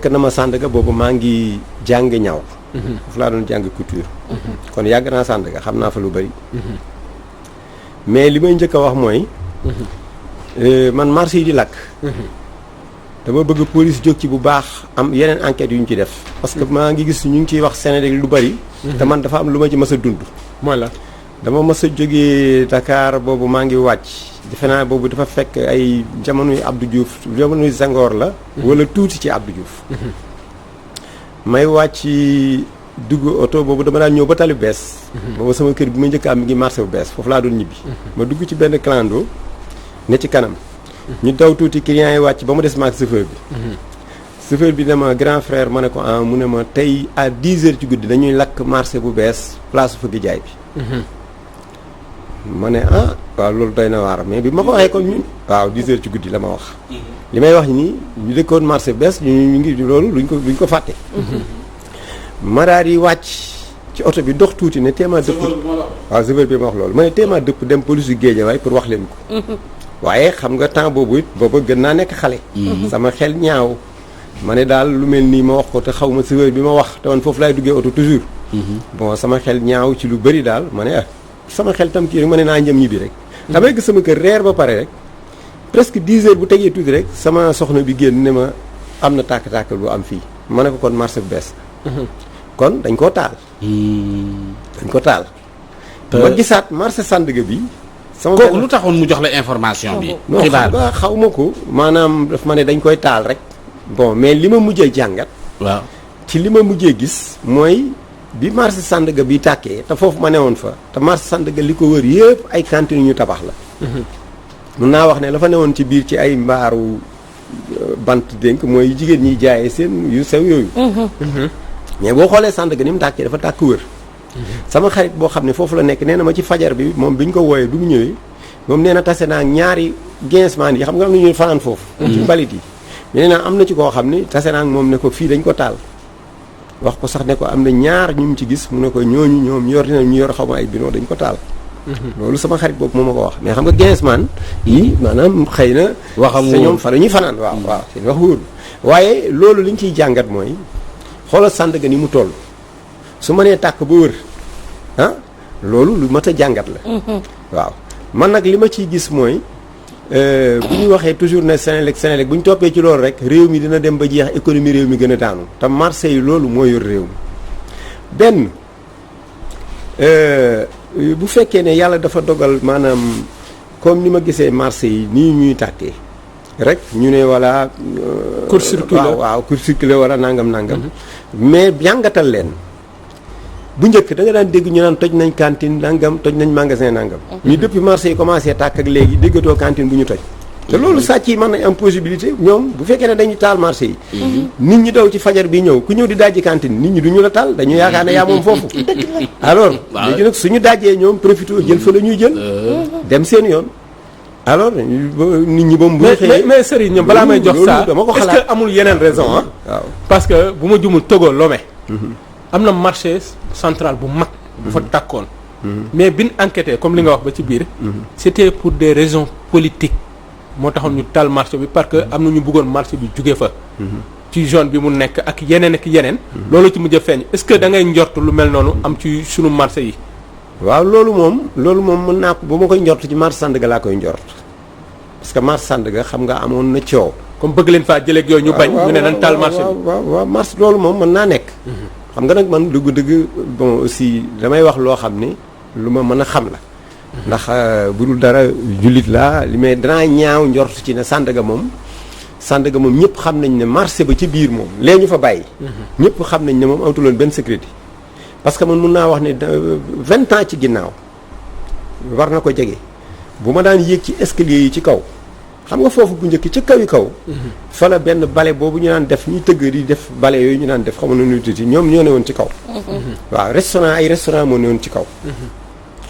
fekk na ma Sandaga boobu maa ngi jàng ñaw. foofu laa doon jàng couture. kon yàgg naa Sandaga xam naa fa lu bari. mais li may njëkk a wax mooy. man marché yi di lakk. dama bëgg police jóg ci bu baax am yeneen enquêtes yu ñu ci def. parce que maa ngi gis ñu ngi ciy wax Sénégal lu bari. te man dafa am lu ma ci mës a dund. mooy la dama mës a jógee Dakar boobu maa ngi wàcc. defe naa boobu dafa fekk ay jamonoy Abdou Diouf jamonoy Senghor la. wala tuuti ci Abdou Diouf. may wàcc dugg oto boobu dama daan ñëw ba tali bees. boobu sama kër bi ma njëkk am mi ngi marché bu bees foofu laa doon ñibbi. ma dugg ci benn clando ne ci kanam. ñu daw tuuti clients yi wàcc ba mu des maag chauffeur bi. chauffeur bi ne ma grand frère ma ne ko ah mu ne ma tey à 10 heures ci guddi dañuy lakk marché bu bees place fëgg jaay bi. ma ne ah waaw loolu doy na waar mais bi ma ko waxee kon ñun waaw 10 heures ci guddi la ma wax. li may wax nii ñu dëkkoon marché bu bees ñu ngi loolu duñ ko fàtte. ma daal di wàcc ci oto bi dox tuuti ne téemaa dëpp. waaw chauffeur bi ma wax loolu ma ne téemaa dëpp dem police yu Guédiawaye pour wax leen ko. waaye xam nga temps boobu it booba gën naa nekk xale. sama xel ñaaw. ma ne daal lu mel nii ma wax ko te xaw ma chauffeur bi ma wax te man foofu laay duggee oto toujours. bon sama xel ñaaw ci lu bëri daal ma ne sama xel tam kii rek ma ne naa njëm ñibbi rek. damay gis sama kër reer ba pare rek presque 10 heures bu tegee tuuti rek sama soxna bi génn ne ma am na tàkk-tàkk bu am fii ma ne ko kon marché bu bees. kon dañ koo taal. dañ ko taal. ma gisaat marché Sandaga bi. sama kooku lu taxoon mu jox la information bi. xibaar non xaw ma ko maanaam daf ma ne dañ koy taal rek. bon mais li ma mujjee jàngat. waaw ci li ma mujjee gis mooy bi marché Sandaga bi tàkkee te foofu ma newoon fa te marché Sandaga li ko wër yëpp ay cantines ñu tabax la. mun naa wax ne la fa newoon ci biir ci ay mbaaru bant dénk mooy jigéen ñiy jaayee seen yu sew yooyu. mais boo xoolee Sandaga ni mu tàkkee dafa tàkk wër. sama xarit boo xam ne foofu la nekk nee na ma ci fajar bi moom bi ñu ko wooyee bi mu ñëwee moom nee na tase naa ñaari ginsman yi xam nga am na ñuy fanaan foofu. ci mbalit yi. mais nee na am na ci koo xam ne tase naa moom ne ko fii dañ ko taal. wax ko sax ne ko am na ñaar ñu mu ci gis mu ne ko ñooñu ñoom yor dina ñu yor xaw ma ay bidon dañ ko taal. loolu sama xarit boobu moo ma ko wax mais xam nga ginsman yi maanaam xëy na. waxam te ñoom fa la ñuy fanaan waaw waaw seen wax wóorul. waaye loolu li ñu ciy jàngat mooy xoolal Sandaga ni mu toll. su ma nee tàkk ba wër loolu lu mat a jàngat la. waaw man nag li ma ciy gis mooy bu ñu waxee toujours ne Senelec bu ñu toppee ci loolu rek réew mi dina dem ba jeex économie réew mi gën a daanu te marché yi loolu moo yor réew mi. benn bu fekkee ne yàlla dafa dogal maanaam comme ni ma gisee marché yi nii ñuy tàkkee rek ñu ne voilà. court-circuit waaw court-circuit wala nangam. mais jàngatal leen. bu njëkk da nga daan dégg ñu naan toj nañ cantine nangam toj nañ magasin nangam. ñu depuis marché yi commencé tàkk ak léegi déggatoo cantine bu ñu toj. te loolu sàcc yi mën nañ am possibilité ñoom bu fekkee ne dañu taal marché yi. nit ñi daw ci fajar bi ñëw ku ñëw di dajji cantine nit ñi du ñu la taal dañu yaakaar ne yaa moom foofu. alors léegi nag suñu dajjee ñoom profité jël fa la ñuy jël. dem seen yoon. alors nit ñi moom. bu ñu xëyee mais Serigne ñoom balaa may jox saa dama ko est-ce xalaat que amul yeneen raison ah. waaw parce que bu ma jumul Togo Lomé. am na marché central bu mag. bu fa tàkkoon. mais bi ñu enquêté comme li nga wax ba ci biir. c'était pour des raisons politiques. moo taxoon ñu taal marché bi parce que am na ñu bëggoon marché bi jugee fa. ci zone bi mu nekk ak yeneen ak yeneen. loolu ci mujj a feeñ est-ce que da ngay njort lu mel noonu am ci sunu marché yi. waaw loolu moom mën naa ko ba ma koy njort ci marché Sandaga laa koy njort parce que marché Sandaga xam nga amoon na coow. comme bëgg leen faa jëlee ak yooyu ñu bañ. ñu ne nañ taal marché bi waaw marché loolu moom mën naa nekk. xam nga nag man dëgg bon aussi damay wax loo xam ne lu ma mën a xam la. ndax bu dul dara jullit laa li may danaa ñaaw njort ci ne Sandaga moom ñëpp xam nañ ne marché ba ci biir moom lee ñu fa bàyyi. ñëpp xam nañ ne moom amatuloon benn sécurité. parce que man mun naa wax ne 20 ans ci ginnaaw war na ko jege bu ma daan yéeg ci escalier yi ci kaw xam nga foofu bu njëkk ci kaw yi kaw. fa la benn bale boobu ñu naan def ñu tëgg di def bale yooyu ñu naan def xamu na nu tuuti ñoom ñoo ne woon ci kaw. waaw ay restaurant moo ne woon ci kaw.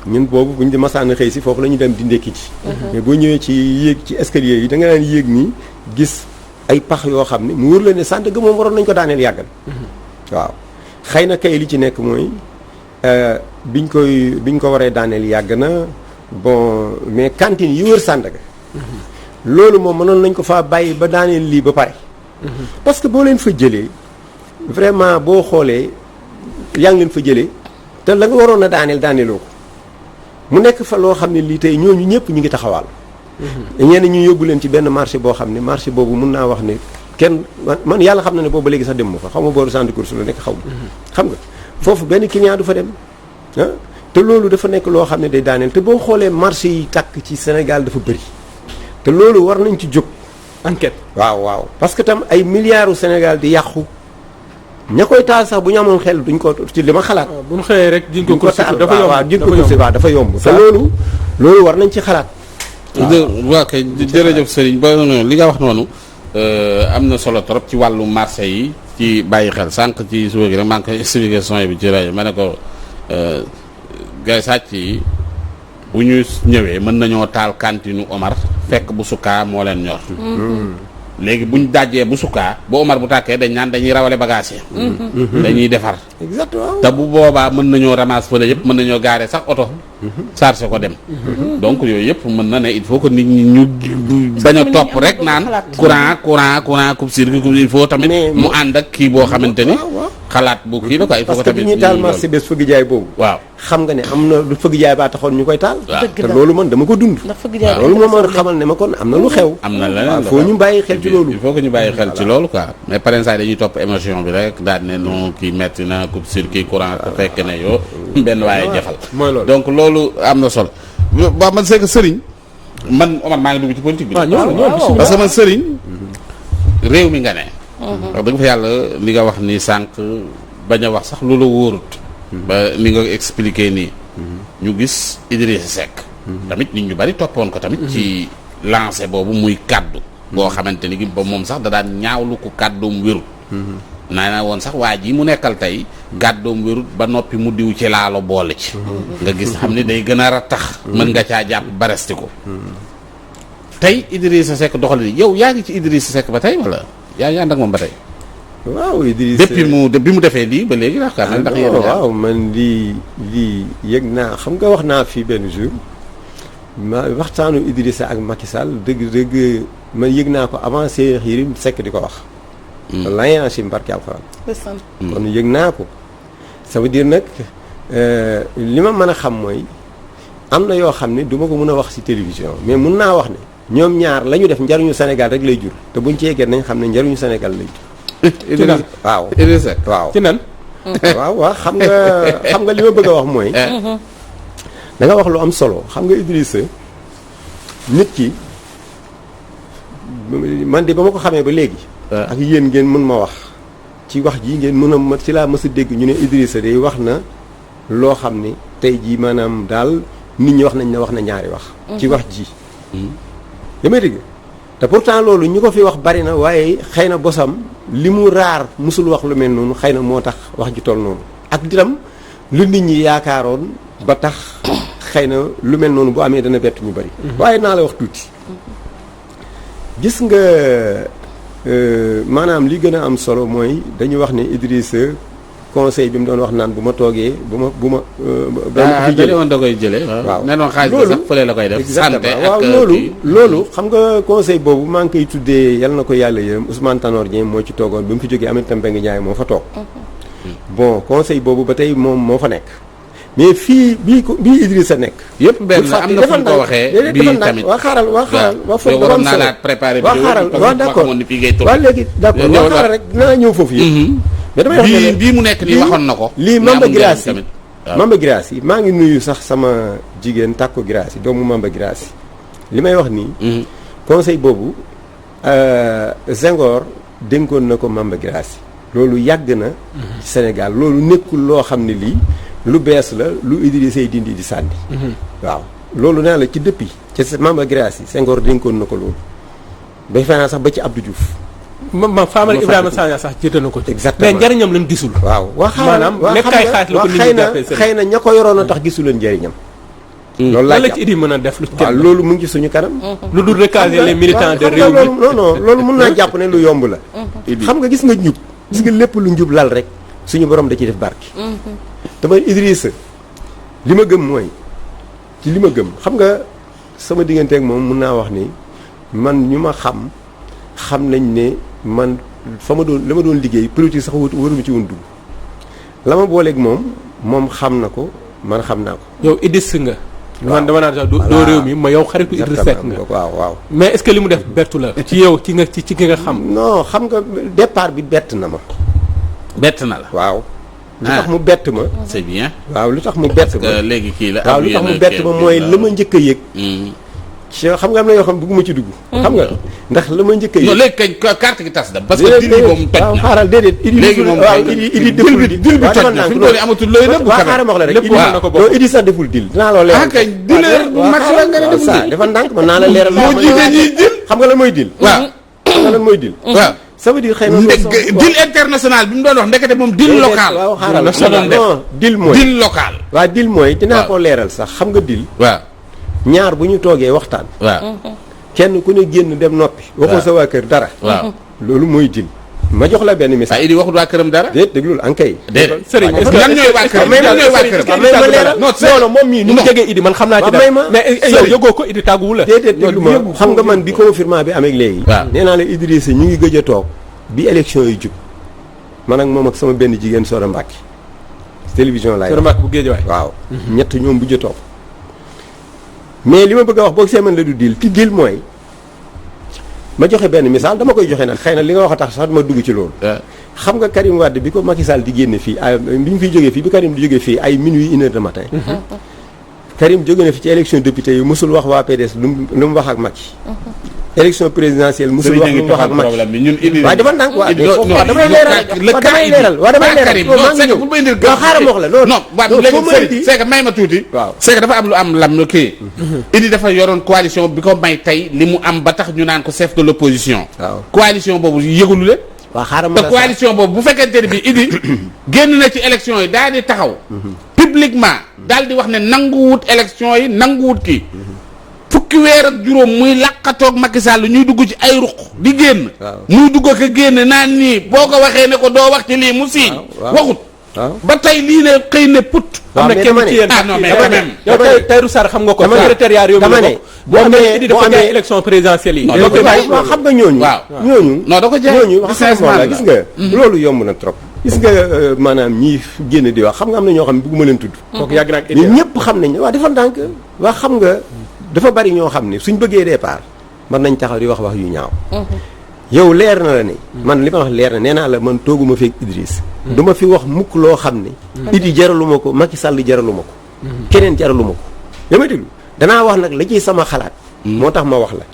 ñun boobu buñ di masaan xëy si foofu la ñu dem di ndekki ci. mais boo ñëwee ci yéeg ci escalier yi da nga daan yéeg nii gis ay pax yoo xam ne mu wóor la ne Sandaga moom waroon nañ ko daaneel yàggal. waaw xëy na kay li ci nekk mooy biñ ko waree daaneel yàgg na bon mais cantine yi wër Sandaga. loolu moom mënoon nañ ko faa bàyyi ba daaneel lii ba pare. parce que boo leen fa jëlee vraiment boo xoolee yaa ngi leen fa jëlee te la nga waroon a daaneeloo ko mu nekk fa loo xam ne lii tey ñooñu ñëpp ñu ngi taxawaal. ñenn ñu yóbbu leen ci benn marché boo xam ne marché boobu mun naa wax ne kenn man yàlla xam na ne boobu ba léegi sax dem ma fa xaw ma booru centre de course la nekk xaw ma. xam nga foofu benn client du fa dem ah te loolu dafa nekk loo xam ne day daaneel te boo xoolee marché yi tàkk ci Sénégal dafa bëri te loolu war nañ ci jóg. enquête waaw parce que tam ay milliards u Sénégal di yàqu ña koy taal sax bu ñu amoon xel duñ ko ci li ma xalaat. bu ñu xëyee rek jiñ ko taal dafa yomb waaw jiñ ko kursi waaw dafa yomb te loolu war nañ ci xalaat. waaw kay jërëjëf Serigne ba li nga wax noonu am na solo trop ci wàllu marché yi ci bàyyi xel sànq ci suba gi rek maa ngi koy expliqué son bi ci rajo ma ne ko gars sàcc yi bu ñu ñëwee mën nañoo taal cantine Omar fekk bu sukkaa moo leen ñor. léegi buñ dajjee bu sukkaa bu Omar bu tàkkee dañ naan dañuy rawale bagage yi. dañuy defar. exactement te bu boobaa mën nañoo ramasser fële yëpp mën nañoo gaare sax oto. chargé ko dem. donc yooyu yëpp mën na ne il faut que nit ñi ñu bañ a topp rek naan courant coupe-circuit il faut tamit mu ànd ak kii boo xamante ni. xalaat bu kii la quoi il faut que tamit. parce que bi ñuy taal marché bés fëgg jaay boobu. waaw xam nga ne am na lu fëgg jaay baa taxoon ñu koy taal. te loolu man dama ko dund. waaw loolu moom ma xamal ne ma kon am na lu xew. am na leneen foo ñu bàyyi xel ci loolu. il faut que ñu bàyyi xel ci loolu quoi mais parents yi dañuy topp émotion bi rek daal ne non kii metti na coupe-circuit courant te fekk ne yoo benn waaye jafal. mooy loolu donc loolu am na solo. waaw man c'est que Serigne man Omar maa ngi dugg ci politique bi. parce que man Serigne réew mi nga ne. wax dëgg fa yàlla li nga wax ni sànq bañ a wax sax lu la wóorut. ba li nga expliqué nii. ñu gis Idrissa Seck. tamit nit ñu bari toppoon ko tamit. ci lancé boobu muy kaddu. boo xamante ni ba moom sax da daan ñaawlu ko kàddoom wérut. naa woon sax waa ji mu nekkal tey gàddoom wérut ba noppi mu diw ci laalo boole ci. nga gis xam ne day gën a rattax. mën nga caa jàpp baresti ko. tey Idrissa Seck doxali yow yaa ngi ci Idrissa Seck ba tey wala yaa ngi ànd ak moom ba tey. waaw Idrissa depuis bi mu defee lii ba léegi ndax ndax yéen waaw man lii yëg naa xam nga wax naa fii benn jour ma waxtaanu Idrissa ak Macky Sall dëgg man yëg naa ko avant Cheikh Yérim Seck di ko wax. layan si mbarki alxuraan kon yëg naa ko ça veut dire nag li ma mën a xam mooy am na yoo xam ne du ma ko mën a wax ci télévision mais mun naa wax ne ñoom ñaar la ñu def njariñu Sénégal rek lay jur te buñ ci yeggee nañ xam ne njariñu Sénégal lay jur. ci nan waaw Idrissa Seck waaw ci nan. waaw xam nga li ma bëgg a wax mooy. da nga wax lu am solo xam nga Idrissa nit ki man de ba ma ko xamee ba léegi. ak yéen ngeen mën ma wax ci wax ji ngeen mën a ma ci laa mës a dégg ñu ne Idrissa day wax na loo xam ne tey jii maanaam daal nit ñi wax nañ ne wax na ñaari wax. ci wax ji. damay dégg te pourtant loolu ñu ko fi wax bari na waaye xëy na bosam li mu raar musul wax lu mel noonu xëy na moo tax wax ji toll noonu ak diram lu nit ñi yaakaaroon ba tax xëy na lu mel noonu bu amee dana bett ñu bari. waaye naa la wax tuuti gis nga. maanaam li gën a am solo mooy dañu wax ne Idrissa conseil bi mu doon wax naan bu ma toogee bu ma. da koy jëlee. waaw nee doon xaalis sax fële la koy def. santé ak waaw loolu xam nga conseil boobu maa ngi koy tuddee yal na ko yàlla yërëm Ousmane Tanor Dieng moo ci toogoon bi mu fi jógee Aminata Mbengue Ndiaye moo fa toog. bon conseil boobu ba tey moom moo fa nekk. mais fii bii Idrissa nekk. yëpp benn am na fu ñu ko waxee bii tamit waa xaaral foofu dafa am solo préparé bi waaw d'accord waaw léegi d'accord waa xaaral rek dinaa ñëw foofu yëpp. mais damay wax ne bii mu nekk nii waxoon na ko. lii Mamba Girassi maa ngi nuyu sax sama jigéen Takko Girassi doomu Mamba Girassi li may wax nii. conseil boobu Senghor dénkoon na ko Mamba Girassi loolu yàgg na. ci Sénégal loolu nekkul loo xam ne lii. lu bees la lu Idrissa yi dindi di sànni. waaw loolu naa la ci depuis ci Mamba Girassi Senghor dénkoon na ko loolu. ba fanaa sax ba ci Abdou Diouf. ma Famara Ibrahima Sagna sax jiite na ko ci. exactement mais njariñam lañ gisul. waaw maanaam lekkaay xaalis la ko nit ñi jàppee xëy na ña ko yoroon a tax gisul leen njëriñam. loolu laa la ci Idi mën a def lu ci waaw loolu mu ngi ci suñu kanam. lu dul recaser les militants de réew mi non loolu mën naa jàpp ne lu yomb la. xam nga gis nga njub gis nga lépp lu njub lal rek suñu borom da ciy def barki. te man Idrissa li ma gëm mooy ci li ma gëm xam nga sama diggante ak moom mun naa wax ni man ñu ma xam nañ ne man fa ma doon la ma doon liggéey politique sax waruma ci woon dugg la ma booleeg moom xam na ko man xam naa ko. yow Idriss nga. man dama naan sax doo réew mi ma yow xaritu Idriss Seck nga. waaw. mais est-ce que li mu def bettu la. ci yow ci ki nga xam. non xam nga départ bi bett na ma. bett na la. waaw. lu tax mu bett ma. c'est bien. waaw lu tax mu bett ma parce que léegi kii la. waaw lu tax mu bett ma mooy la ma njëkk a yëg. xam nga am na yoo xam bëgguma ci dugg. xam nga ndax la ma njëkk a yëg. non léegi kañ carte gi tas da. parce que dil bi moom toj na waaw xaaral déedéet. léegi moom Idi deful dil dil bi toj na fi mu doon amatul looy nëbb. waaw xaaral ma wax la rek Idi sax deful dil. dinaa la leeral kañ dileer bu mag la nga ne deful dil. dafa ndànk mën naa la leeral. moo jiite ñuy dil. xam nga lan mooy dil. waaw xam nga lan mooy dil. waaw. ça veut dire xëy na dil international bi mu doon wax ndekete moom dil local. waaw xaaral non dil mooy dil local. waaw dil mooy dinaa ko leeral sax xam nga dil. waaw ñaar bu ñu toogee waxtaan. waaw kenn ku ne génn dem noppi. waxoo sa waa kër dara. waaw loolu mooy dil. ma jox la benn misaal. waaye Idi waxut waa këram dara. déet déglul ankay. déet Serigne est-ce que lan ñooy waa këram lan ñooy waa këram. may ma leeral non moom mii ni mu jegee Idi man xam naa ci dara. mais yow yëgoo ko Idi tàgguwu la. déedéet déglu ma xam nga man bi confinement bi amee léegi. waaw nee naa la Idrissa ñu ngi gëj a toog bi élection yi jub man ak moom ak sama benn jigéen Soda Mbacke télévision laay Soda Mbacke bu Géejawaay waaw ñett ñoom bu jë toog mais li ma bëgg a wax boog see man la du dil ti dil mooy ma joxe benn misaal dama koy joxe nag xëy na li nga wax a tax sax ma dugg ci loolu xam nga Karim Wade bi ko Macky Sall di génne fii bi ñu fiy jógee fii bi Karim di jógee fii ay minuit 1 heure de matin Karim jóge na fi ci élection député yi musul wax waa PDS lu mu wax ak Macky élection présidentielle musul wax lu mu wax ak Macky waaw dafa ndànk waaw damay leeral waaw damay leeral maa ngi ñëw waaw xaaral ma wax la non léegi c'est que may ma tuuti waaw c'est que dafa am lu am lam kii Idi dafa yoroon coalition bi ko may tey li mu am ba tax ñu naan ko chef de l'opposition waaw coalition boobu yëgulu leen waaw xaaral ma te coalition boobu bu fekkente ne bi Idi génn na ci élection yi daal di taxaw publiquement daal di wax ne nanguwut élection yi nanguwut kii fukki weer ak juróom muy làqatoog Macky Sall ñuy dugg ci ay ruq di génn muy dugg ak a génn naan nii boo ko waxee ne ko doo wax ci lii mu siiñ waxut ba tey lii ne xëy ne put am na kenn ci yéen non mais quand même yow Tahirou Sarr xam nga ko secrétariat yow dama ne boo amee Idi dafa jaay élection présidentielle yi waaw xam nga ñooñu waaw ñooñu non da ko jaay ñooñu wax la gis nga loolu yomb na trop gis nga maanaam ñii génn di wax xam nga am na ñoo xam ne bëgguma leen tudd kooku yàgg na ak ñun ñëpp xam nañ waaw dafa ndànk waa xam nga dafa bari ñoo xam ne suñ bëggee départ mën nañ taxaw di wax yu ñaaw yow leer na la ne man li ma wax leer na nee naa la man tooguma feek Idriss du ma fi wax mukk loo xam ne Idi jaraluma ko Macky Sall jaraluma ko keneen jaraluma ko yaa may déglu danaa wax nag la ciy sama xalaat moo tax ma wax la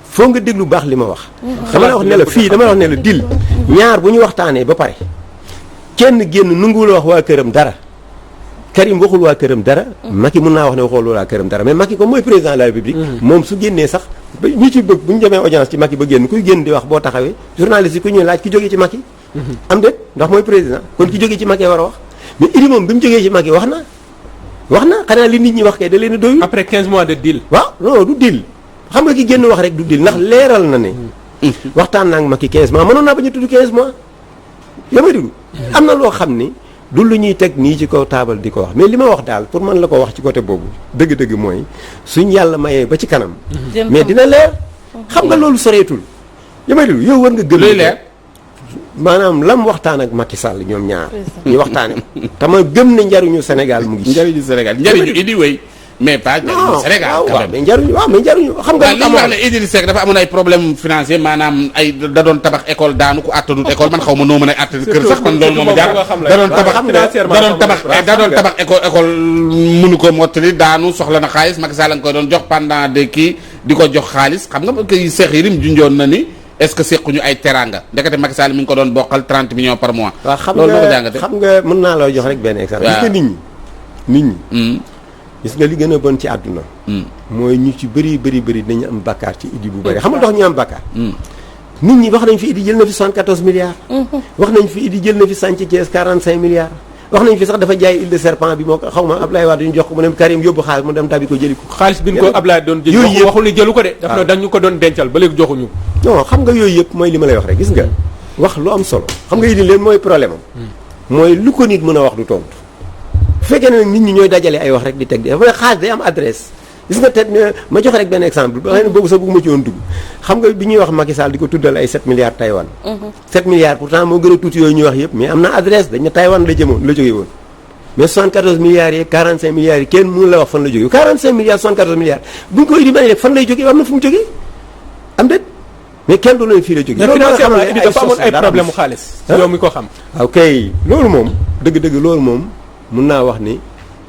foo nga déglu baax li ma wax dama la wax ne la fii dama la wax ne la dil ñaar bu ñu waxtaanee ba pare kenn génn nanguwul wax waa këram dara Karim waxul waa këram dara Macky mun naa wax ne waxul waa këram dara mais Macky comme mooy président de la République moom su génnee sax ñu ci bëgg bu ñu demee audience ci Macky ba génn kuy génn di wax boo taxawee journaliste yi ku ñuy laaj ki jógee ci Macky am déet ndax mooy président kon ki jógee ci Macky war a wax mais Idi moom bi mu jógee ci Macky wax na xanaa li nit ñi wax kay da leen a doyul après 15 mois de deal waaw non du deal xam nga ki génn wax rek du deal ndax leeral na ne waxtaan naa ak Macky 15 mois mënoon naa bañ a tudd 15 mois yaa may déglu am na loo xam ni du lu ñuy teg nii ci kaw taabal di ko wax mais li ma wax daal pour man la ko wax ci côté boobu dëgg-dëgg mooy suñ yàlla mayee ba ci kanam mais dina leer xam nga loolu soreetul yaa may déglu yow war nga gëm leer maanaam lam waxtaan ak Macky Sall ñoom ñaar ñu waxtaane te ma gëm ne njariñu Sénégal mu ngi njariñu Sénégal njariñu Idi way mais pas njariñu Sénégal quand même mais njariñu xam nga li ñu wax ne Idriss Seck dafa amoon ay problème financier maanaam ay da doon tabax école daanu ko attanut école man xaw ma noo mën a attan kër sax man loolu moom a jaar da doon tabax école mënu ko mottali daanu soxla na xaalis Macky Sall nga koy doon jox pendant de kii di ko jox xaalis xam nga kay Cheikh Yérim junjoon na ni est-ce que sequñu ay teranga ndekete Macky Sall mi ngi ko doon bokkal 30 millions par mois loolu noo ko jàngate xam nga mën naa la jox rek benn exemple gis nga nit ñi gis nga li gën a bon ci àdduna mooy ñu ci bëri dañu am bakkaar ci Idi bu bëri xam nga tax ñu am bakkaar nit ñi wax nañ fi Idi jël na fi 74 milliards wax nañ fi Idi jël na fi Sànc Thiès 45 milliards wax nañ fi sax dafa jaay île de serpent bi moo ko xaw ma Ablaye Wade ñu jox ko mu dem Karim yóbbu xaalis mu dem tabi ko jëli ko xaalis bi ñu ko Ablaye doon jël waxul ni jëlu ko de daf na dañu ko doon dencal ba léegi joxuñu non xam nga yooyu yëpp mooy li ma lay wax rek gis nga wax lu am solo xam nga Idi leen mooy problème am mooy lu ko nit mën a wax du tontu bu fekkee ne nag nit ñi ñooy dajale ay wax rek di teg di dafa ne xaalis day am adresse gis nga te ma joxe rek benn exemple ba xëy na boobu sax bëgguma ci woon dugg xam nga bi ñuy wax Macky Sall di ko tuddal ay 7 milliards Taïwan 7 milliards pourtant moo gën a tuuti yooyu ñuy wax yëpp mais am na adresse dañ ne Taïwan la jógee woon mais 74 milliards yi 45 milliards yi kenn mënu la wax fan la jógee 45 milliards 74 milliards bu ñu koy di bañ rek fan lay jógee am na fu mu jógee am déet mais kenn du leen fii la jógee. loolu dafa amoon ay problème mu xaalis. yow mi ko xam. ok loolu moom dëgg-dëgg loolu moom mun naa wax ni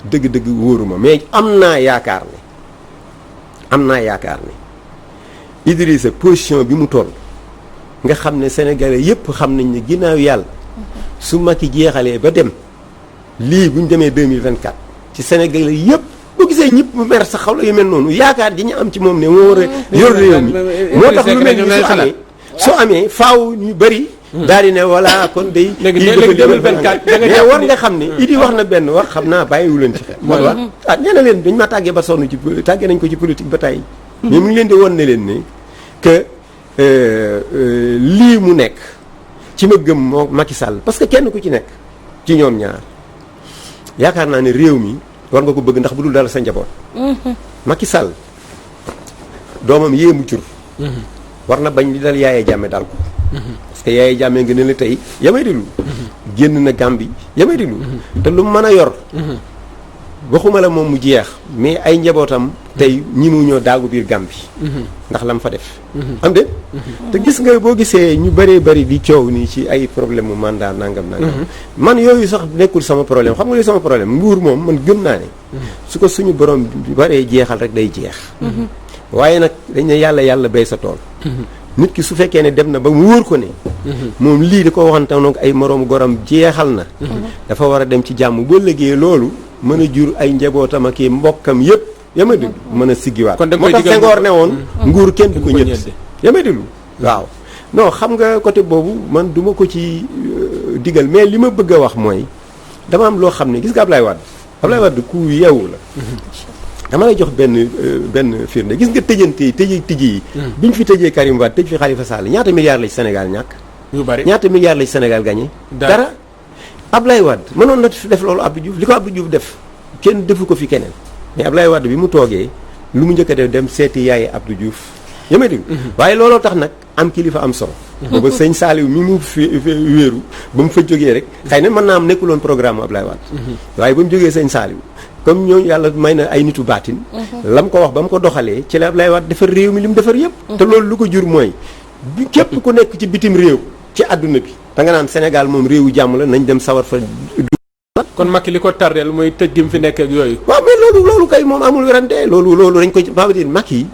dëgg-dëgg wóoruma mais am naa yaakaar ni Idrissa position bi mu toll nga xam ne sénégalais yépp xam nañ ne ginnaaw yàlla su Macky jeexalee ba dem lii bu ñu demee 2024 ci sénégalais yépp boo gisee ñëpp mu mer sax xaw la yu mel noonu yaakaar ji ñu am ci moom ne moo war a yor réew mi moo tax lu mel ni soo amee faaw ñu bëri daal di ne voilà kon day léegi 2024 mais war nga xam ne Idi wax na benn wax xam naa bàyyiwu leen ci xel mooy wax nee na leen dañ ma tàggee ba sonn ci tàggee nañ ko ci politique ba tey mais mu ngi leen di won ne leen ne que lii mu nekk ci ma gëm moo Macky Sall parce que kenn ku ci nekk ci ñoom ñaar yaakaar naa ne réew mi war nga ko bëgg ndax bu dul dara sa njaboot Macky Sall doomam yéemu jur war na bañ li dal Yaya Jammeh dal ko parce que Yaya Jammeh nga ne la tey yamay dilu génn na Gambie yamay dilu te lu mën a yor waxuma la moom mu jeex mais ay njabootam tey ñi mu ñoo daagu biir Gambie ndax la mu fa def am de te gis nga boo gisee ñu bëree bëri di coow nii ci ay problème mu mandat nangam man yooyu sax nekkul sama problème xam nga li sama problème nguur moom man gëm naa ne su ko suñu borom baree jeexal rek day jeex waaye nag dañ ne yàlla bay sa tool nit ki su fekkee ne dem na ba mu wóor ko ne moom lii da ko waxante noonu ay moroomu goram jeexal na dafa war a dem ci jàmm boo liggéey loolu mën a jur ay njabootam ak mbokkam yëpp yama déglu mën a siggiwaat moo tax Senghor ne woon nguur kenn du ko ñëpp yama déglu waaw non xam nga côté boobu man duma ko ci digal mais li ma bëgg a wax mooy dama am loo xam ne gis nga Ablaye Wade ku yeewu la dama lay jox benn firnde gis nga tëj yi bi ñu fi tëjee Karim Wade tëj fi Khalifa Sall ñaata milliards la ci Sénégal ñàkk yu bari ñaata milliards la ci Sénégal gagné dara Ablaye Wade mënoon na def loolu Abdou Diouf li ko Abdou Diouf def kenn defu ko fi keneen mais Ablaye Wade bi mu toogee lu mu njëkk a def dem seeti yaay Abdou Diouf yama dégg waaye looloo tax nag am kilifa am solo booba sëñ Saliou mi mu fi wéeru ba mu fa jógee rek xëy na mën naa am nekkuloon programme Ablaye Wade waaye ba mu jógee sëñ Saliou comme ñooñu yàlla may na ay nitu baatin lam ko wax ba mu ko doxalee ci la Ablaye Wade defar réew mi li mu defar yëpp te loolu lu ko jur mooy bi képp ku nekk ci bitim réew ci àdduna bi da nga naan Sénégal moom réewu jàmm la nañ dem sawar fa kon Macky li ko tardeel mooy tëj gi mu fi nekk ak yooyu waaw mais loolu kay moom amul werante loolu dañ ko ba dire Macky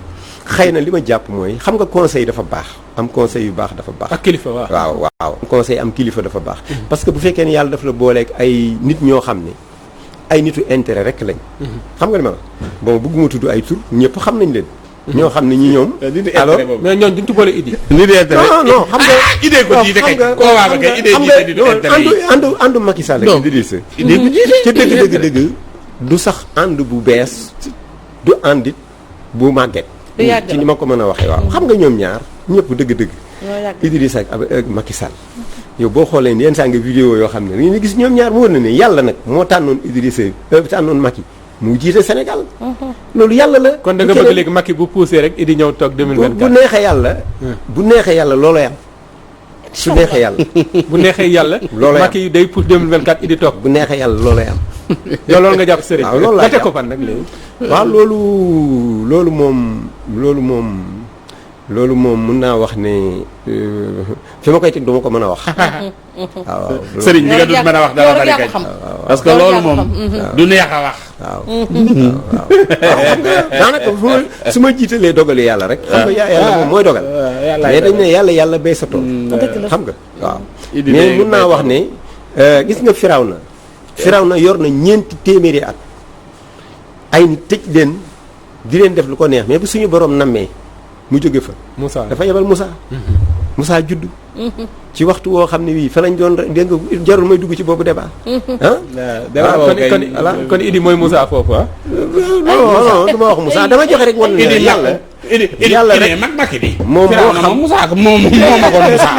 xëy na li ma jàpp mooy xam nga conseil dafa baax am conseil yu baax dafa baax ak kilifa waaw conseil am kilifa dafa baax parce que bu fekkee ne yàlla dafa la booleeg ay nit ñoo xam ne ay nitu intérêt rek lañ xam nga li ma la bon bëgguma tudd ay tur ñëpp xam nañ leen ñoo xam ne ñi ñoom alors mais ñoom duñ ci boole Idi non xam nga idée ko jiite kay ko waa ba kay idée jiite di intérêt àndu Macky Sall ak Idrissa ci dëgg du sax ànd bu bees du àndit bu màgget ci ni ma ko mën a waxee waaw xam nga ñoom ñaar ñëpp dëgg-dëgg Idrissa ak Macky Sall yow boo xoolee yenn saa nga vidéo yoo xam ne dañuy gis ñoom ñaar mu wër na ne yàlla nag moo tànnoon Idrissa tànnoon Macky mu jiite Sénégal loolu yàlla la kon da nga bëgg léegi Macky bu poussé rek Idi ñëw toog 2024 bu neexee yàlla looloo yam su neexee yàlla bu neexee yàlla looloo Macky day pousse 2024 Idi toog bu neexee yàlla looloo yam yow loolu nga jàpp sëriñ waaw loolu laa teg ko fan nag léegi waaw loolu moom mun naa wax ne fi ma koy teg duma ko mën a wax waaw sëriñ li nga dul mën a wax dara bari kay parce que loolu moom du neex a wax waaw xam nga daanaka su ma jiitalee dogali yàlla rek xam nga yàlla moom mooy dogal mais dañ ne yàlla bay sa tool xam nga waaw mais mun naa wax ne gis nga Firawna yor na 4 téeméeri at ay nit tëj leen di leen def lu ko neex mais bu suñu borom nammee mu jóge fa Moussa dafa yebal Moussa judd ci waxtu woo xam ne wii fa lañ doon dégg nga jarul may dugg ci boobu débat kon Idi mooy Moussa foofu non du ma wax Moussa dama joxe rek wan ne yàlla rek mag Macky di moom moo xam Moussa moom ma ko Moussa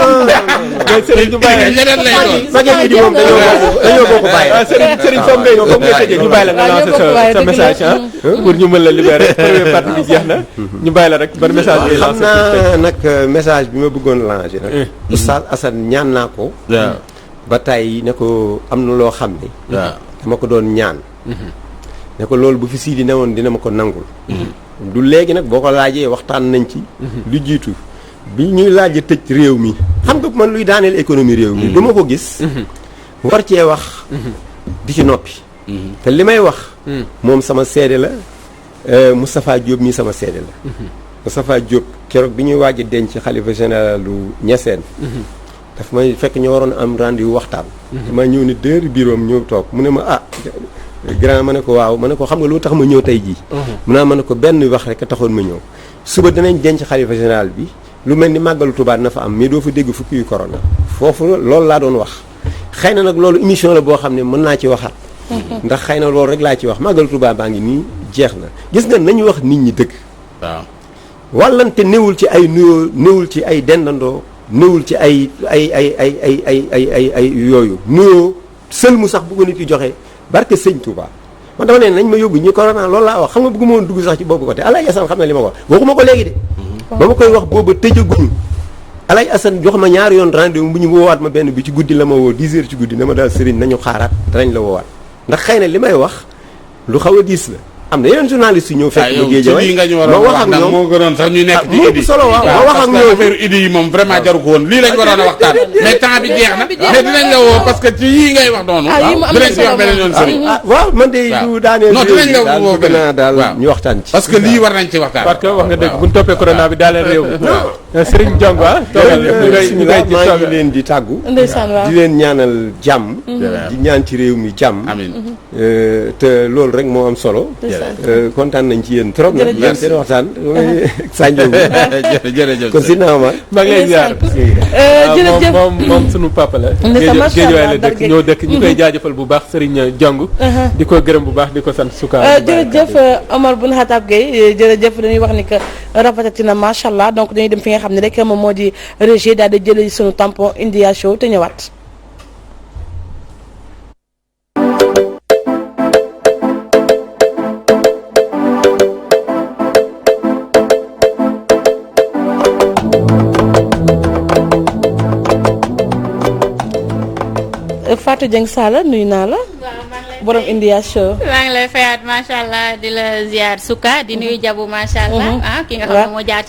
Serigne ñu bàyyi la ñeneen lay doon. Maguette Idi moom dañoo bokk bàyyi. Serigne Som Mbengue comme nga tëjee ñu bàyyi la nga lancer sa message pour ñu mën la libérer première partie bi jeex na ñu bàyyi la rek ban message ngay xam lancer. naa nag message bi ma bëggoon lancer nag. Oustaz Assane ñaan naa ko. waaw ba tey ne ko am na loo xam ne. waaw dama ko doon ñaan. ne ko loolu bu fi Sidi ne woon dina ma ko nangul. du léegi nag boo ko laajee waxtaan nañ ci. lu jiitu bi ñuy laaj tëj réew mi. xam nga man luy daaneel économie réew mi. du ma ko gis. war cee wax. di ci noppi. te li may wax. moom sama seede la Moustapha Diop mii sama seede la. Moustapha Diop keroog bi ñuy waaj a denc xalifa général lu Niassène. daf may fekk ñu waroon am rendez-vous waxtaan. dama ñëw ni dër biroom ñëw toog mu ne ma ah. grand ma ne ko waaw ma ne ko xam nga lu tax ma ñëw tey jii. mu naa ma ne ko benn wax rek a taxoon ma ñëw. suba dinañ denc xalifa général bi lu mel ni màggalu Tuubaa na fa am mais doo fa dégg fukki yu corona. foofu loolu laa doon wax xëy na nag loolu émission la boo xam ne mën naa ci waxaat. ndax xëy na loolu rek laa ci wax màggalu Tuubaa baa ngi nii jeex na gis nga nañu wax nit ñi dëgg. waaw wàllante newul ci ay nuyoo newul ci ay dendandoo newul ci ay yooyu nuyoo sël mu sax bu ko nit ki joxe. barke sëñ Touba man dama ne nañ ma yóbbu ñi corona loolu laa wax xam nga bëgguma woon dugg sax ci boobu côté Alay Assane xam na li ma ko wax waxuma ko léegi de. ba ma koy wax booba tëjaguñu. Alay Assane jox ma ñaari yoon rendez-vous bu ñu woowaat ma benn bi ci guddi la ma woo 10 heures ci guddi na ma daal sëriñ nañu xaaraat danañ la woowaat ndax xëy na li may wax lu xaw a diis la. am na yeneen journaliste yu ñëw fekk ma géej waay ma wax ak ñoom moo gënoon sax ñu nekk ci idi solo waaw ma wax ak ñoom affaire idi yi moom vraiment jaru ko woon lii lañ waroon a waxtaan mais temps bi jeex na mais dinañ la woo parce que ci yii ngay wax noonu dinañ ci wax beneen yoon sëriñ waaw man de du daaneel non dinañ la woo bëgg naa daal ñu waxtaan ci parce que lii war nañ ci waxtaan parce que wax nga dëgg bu ñu toppee corona bi daal leen réew mi Serigne Diongue toogal maa ngi leen di tàggu di leen ñaanal jàmm di ñaan ci réew mi jàmm amiin te loolu rek moo am solo kontaan nañ ci yéen trop nag yéen seen waxtaan sànjoogu jërëjëf kon si naa ma maa ngi lay ziar jërëjëf moom sunu papa la géejuwaay la dëkk ñoo dëkk ñu koy jaajëfal bu baax Serigne Diongue di ko gërëm bu baax di ko sant suka jërëjëf Omar Boun Khatab Gueye jërëjëf dañuy wax ni que rafetati na macha allah donc dañuy dem fi nga xam ne rek moom moo di régie daal di jëlee sunu tampon India show te ñëwaat Fatou Dieng Sala nuyu naa la. borom India show. maa ngi lay fayaat macha allah di la ziar Souka di nuyu Jabu macha allah. ki nga xam ne moo jaar